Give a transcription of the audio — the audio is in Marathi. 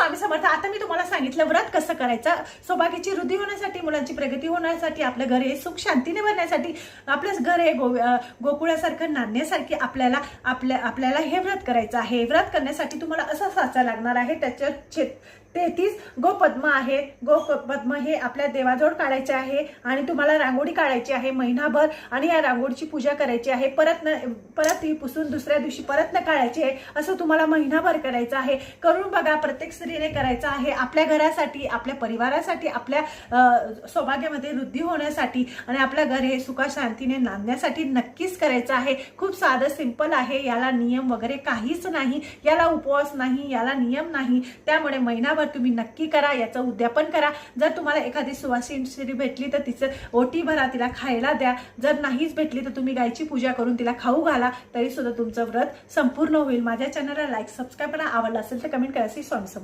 स्वामी समर्थ. आता मी तुम्हाला सांगितलं व्रत कसं करायचं. सौभाग्याची वृद्धी होण्यासाठी, मुलांची प्रगती होण्यासाठी, आपलं घर हे सुख शांतीने भरण्यासाठी, आपलं घर हे गोकुळासारखं नांदण्यासारखी आपल्याला हे व्रत करायचं आहे. व्रत करण्यासाठी तुम्हाला असा साचा लागणार आहे. त्याच्यात 33 गोपद्म आहे. गोपद्म हे आपल्या देवाजवळ काढायचे आहे आणि तुम्हाला रांगोळी काढायची आहे महिनाभर आणि या रांगोळीची पूजा करायची आहे. परत ही पुसून दुसऱ्या दिवशी परत न काढायची आहे. असं तुम्हाला महिनाभर करायचं आहे. करून बघा, प्रत्येक स्त्रीने करायचं आहे. आपल्या घरासाठी, आपल्या परिवारासाठी, आपल्या सौभाग्यामध्ये वृद्धी होण्यासाठी आणि आपलं घर हे सुखा शांतीने नांदण्यासाठी नक्कीच करायचं आहे. खूप साधं सिंपल आहे. याला नियम वगैरे काहीच नाही. याला उपवास नाही, याला नियम नाही. त्यामुळे महिनाभर तुम्ही नक्की करा. याचं उद्यापन करा. जर तुम्हाला एखादी सुवासिनी स्त्री भेटली तर तिचं ओटी भरा, तिला खायला द्या. जर नाहीच भेटली तर तुम्ही गायची पूजा करून तिला खाऊ घाला. तरी सुद्धा तुमचं व्रत संपूर्ण होईल. माझ्या चॅनलला लाईक, सबस्क्राईब करा. आवडलं असेल तर कमेंट करा. स्वामी समर्थ.